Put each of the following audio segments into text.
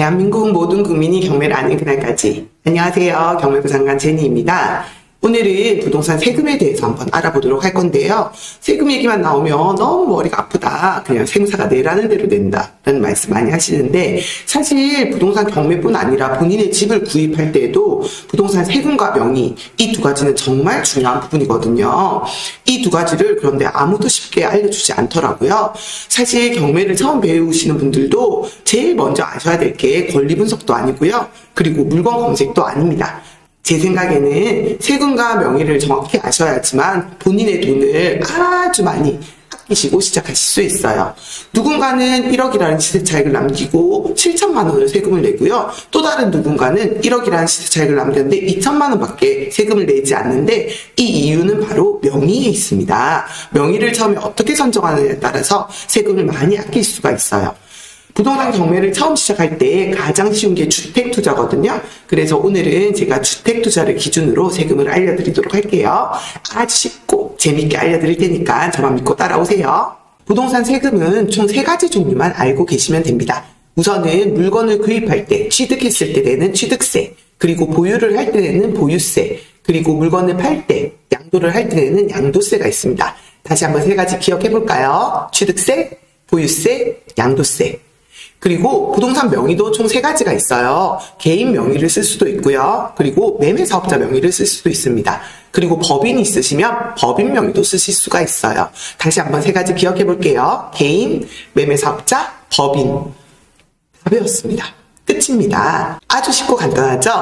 대한민국 모든 국민이 경매를 아는 그날까지. 안녕하세요. 경매부 장관 제니입니다. 오늘은 부동산 세금에 대해서 한번 알아보도록 할 건데요. 세금 얘기만 나오면 너무 머리가 아프다. 그냥 세무사가 내라는 대로 낸다. 라는 말씀 많이 하시는데, 사실 부동산 경매뿐 아니라 본인의 집을 구입할 때에도 부동산 세금과 명의, 이 두 가지는 정말 중요한 부분이거든요. 이 두 가지를 그런데 아무도 쉽게 알려주지 않더라고요. 사실 경매를 처음 배우시는 분들도 제일 먼저 아셔야 될 게 권리 분석도 아니고요. 그리고 물건 검색도 아닙니다. 제 생각에는 세금과 명의를 정확히 아셔야지만 본인의 돈을 아주 많이 아끼시고 시작하실 수 있어요. 누군가는 1억이라는 시세 차익을 남기고 7천만 원을 세금을 내고요. 또 다른 누군가는 1억이라는 시세 차익을 남겼는데 2천만 원밖에 세금을 내지 않는데, 이 이유는 바로 명의에 있습니다. 명의를 처음에 어떻게 선정하느냐에 따라서 세금을 많이 아낄 수가 있어요. 부동산 경매를 처음 시작할 때 가장 쉬운 게 주택 투자거든요. 그래서 오늘은 제가 주택 투자를 기준으로 세금을 알려드리도록 할게요. 아주 쉽고 재밌게 알려드릴 테니까 저만 믿고 따라오세요. 부동산 세금은 총 3가지 종류만 알고 계시면 됩니다. 우선은 물건을 구입할 때, 취득했을 때 내는 취득세, 그리고 보유를 할 때 내는 보유세, 그리고 물건을 팔 때, 양도를 할 때 내는 양도세가 있습니다. 다시 한번 3가지 기억해 볼까요? 취득세, 보유세, 양도세. 그리고 부동산 명의도 총 3가지가 있어요. 개인 명의를 쓸 수도 있고요. 그리고 매매사업자 명의를 쓸 수도 있습니다. 그리고 법인이 있으시면 법인 명의도 쓰실 수가 있어요. 다시 한번 3가지 기억해 볼게요. 개인, 매매사업자, 법인. 다 배웠습니다. 끝입니다. 아주 쉽고 간단하죠?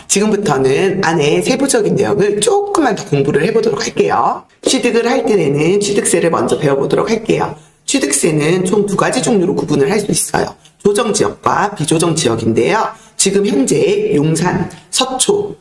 지금부터는 안에 세부적인 내용을 조금만 더 공부를 해보도록 할게요. 취득을 할 때 내는 취득세를 먼저 배워보도록 할게요. 취득세는 총 2가지 종류로 구분을 할 수 있어요. 조정지역과 비조정지역인데요. 지금 현재 용산, 서초,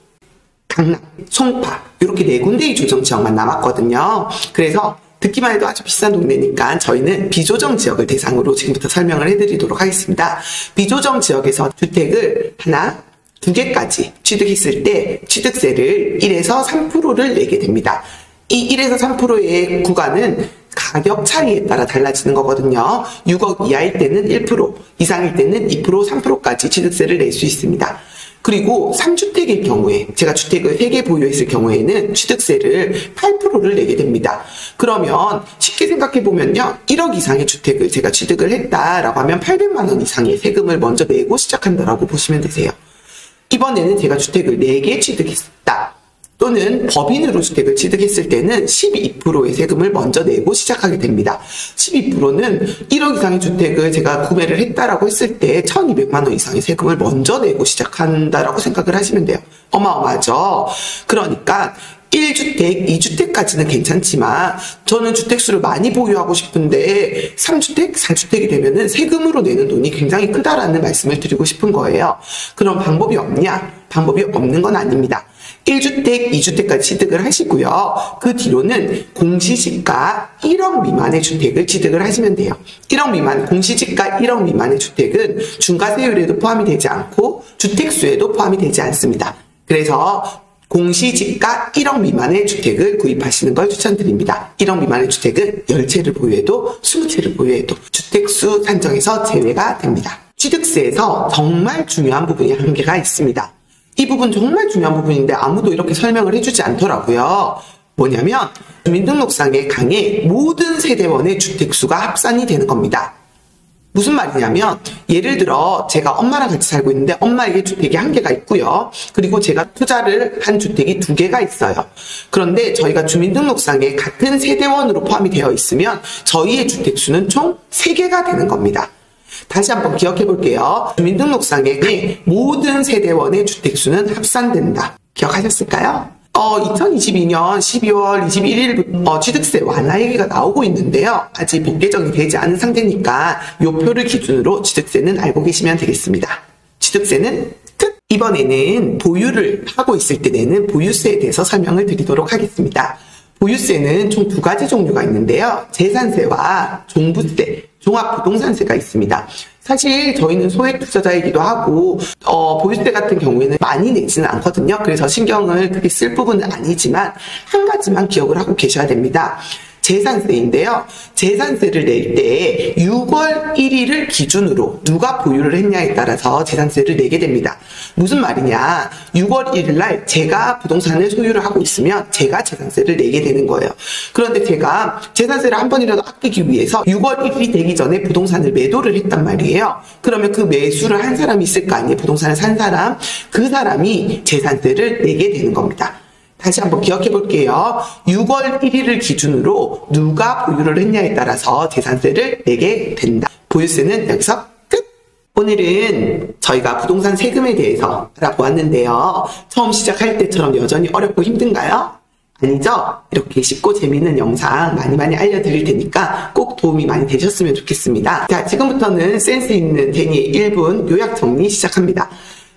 강남, 송파 이렇게 4군데의 조정지역만 남았거든요. 그래서 듣기만 해도 아주 비싼 동네니까 저희는 비조정지역을 대상으로 지금부터 설명을 해드리도록 하겠습니다. 비조정지역에서 주택을 하나, 2개까지 취득했을 때 취득세를 1에서 3%를 내게 됩니다. 이 1에서 3%의 구간은 가격 차이에 따라 달라지는 거거든요. 6억 이하일 때는 1%, 이상일 때는 2%, 3%까지 취득세를 낼 수 있습니다. 그리고 3주택일 경우에, 제가 주택을 3개 보유했을 경우에는 취득세를 8%를 내게 됩니다. 그러면 쉽게 생각해보면요. 1억 이상의 주택을 제가 취득을 했다라고 하면 800만 원 이상의 세금을 먼저 내고 시작한다라고 보시면 되세요. 이번에는 제가 주택을 4개 취득했다. 또는 법인으로 주택을 취득했을 때는 12%의 세금을 먼저 내고 시작하게 됩니다. 12%는 1억 이상의 주택을 제가 구매를 했다라고 했을 때 1,200만 원 이상의 세금을 먼저 내고 시작한다라고 생각을 하시면 돼요. 어마어마하죠? 그러니까 1주택, 2주택까지는 괜찮지만 저는 주택수를 많이 보유하고 싶은데 3주택, 4주택이 되면은 세금으로 내는 돈이 굉장히 크다라는 말씀을 드리고 싶은 거예요. 그럼 방법이 없냐? 방법이 없는 건 아닙니다. 1주택, 2주택까지 취득을 하시고요. 그 뒤로는 공시지가 1억 미만의 주택을 취득을 하시면 돼요. 1억 미만, 공시지가 1억 미만의 주택은 중과세율에도 포함이 되지 않고 주택수에도 포함이 되지 않습니다. 그래서 공시지가 1억 미만의 주택을 구입하시는 걸 추천드립니다. 1억 미만의 주택은 10채를 보유해도 20채를 보유해도 주택수 산정에서 제외가 됩니다. 취득세에서 정말 중요한 부분이 한 개가 있습니다. 이 부분 정말 중요한 부분인데 아무도 이렇게 설명을 해주지 않더라고요. 뭐냐면 주민등록상의 강의 모든 세대원의 주택수가 합산이 되는 겁니다. 무슨 말이냐면 예를 들어 제가 엄마랑 같이 살고 있는데 엄마에게 주택이 1개가 있고요. 그리고 제가 투자를 한 주택이 2개가 있어요. 그런데 저희가 주민등록상에 같은 세대원으로 포함이 되어 있으면 저희의 주택수는 총 3개가 되는 겁니다. 다시 한번 기억해 볼게요. 주민등록상의 모든 세대원의 주택수는 합산된다. 기억하셨을까요? 2022년 12월 21일부터 취득세 완화 얘기가 나오고 있는데요. 아직 법 개정이 되지 않은 상태니까 이 표를 기준으로 취득세는 알고 계시면 되겠습니다. 취득세는 끝! 이번에는 보유를 하고 있을 때 내는 보유세에 대해서 설명을 드리도록 하겠습니다. 보유세는 총 2가지 종류가 있는데요. 재산세와 종부세, 종합부동산세가 있습니다. 사실 저희는 소액 투자자이기도 하고 보유세 같은 경우에는 많이 내지는 않거든요. 그래서 신경을 크게 쓸 부분은 아니지만 한 가지만 기억을 하고 계셔야 됩니다. 재산세인데요. 재산세를 낼 때 6월 1일을 기준으로 누가 보유를 했냐에 따라서 재산세를 내게 됩니다. 무슨 말이냐? 6월 1일 날 제가 부동산을 소유를 하고 있으면 제가 재산세를 내게 되는 거예요. 그런데 제가 재산세를 한 번이라도 아끼기 위해서 6월 1일이 되기 전에 부동산을 매도를 했단 말이에요. 그러면 그 매수를 한 사람이 있을 거 아니에요. 부동산을 산 사람, 그 사람이 재산세를 내게 되는 겁니다. 다시 한번 기억해 볼게요. 6월 1일을 기준으로 누가 보유를 했냐에 따라서 재산세를 내게 된다. 보유세는 여기서 끝! 오늘은 저희가 부동산 세금에 대해서 알아보았는데요. 처음 시작할 때처럼 여전히 어렵고 힘든가요? 아니죠? 이렇게 쉽고 재미있는 영상 많이 알려드릴 테니까 꼭 도움이 많이 되셨으면 좋겠습니다. 자, 지금부터는 센스 있는 데니의 1분 요약 정리 시작합니다.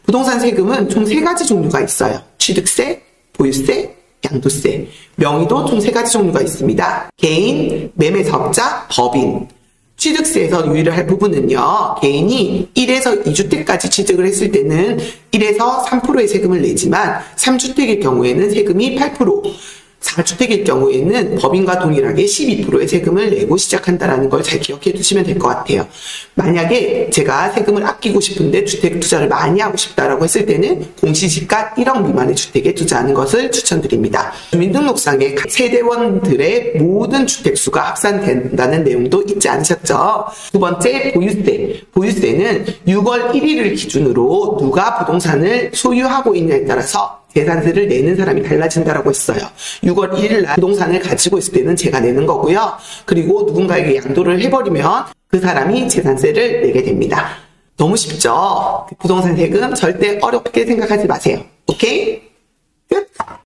부동산 세금은 총 3가지 종류가 있어요. 취득세, 보유세, 양도세. 명의도 총 3가지 종류가 있습니다. 개인, 매매사업자, 법인. 취득세에서 유의를 할 부분은요. 개인이 1에서 2주택까지 취득을 했을 때는 1에서 3%의 세금을 내지만 3주택일 경우에는 세금이 8%, 4주택일 경우에는 법인과 동일하게 12%의 세금을 내고 시작한다는 걸 잘 기억해 두시면 될 것 같아요. 만약에 제가 세금을 아끼고 싶은데 주택 투자를 많이 하고 싶다라고 했을 때는 공시지가 1억 미만의 주택에 투자하는 것을 추천드립니다. 주민등록상에 세대원들의 모든 주택수가 합산된다는 내용도 잊지 않으셨죠? 두 번째, 보유세. 보유세는 6월 1일을 기준으로 누가 부동산을 소유하고 있냐에 따라서 재산세를 내는 사람이 달라진다라고 했어요. 6월 1일 날 부동산을 가지고 있을 때는 제가 내는 거고요. 그리고 누군가에게 양도를 해버리면 그 사람이 재산세를 내게 됩니다. 너무 쉽죠? 부동산 세금 절대 어렵게 생각하지 마세요. 오케이? 끝!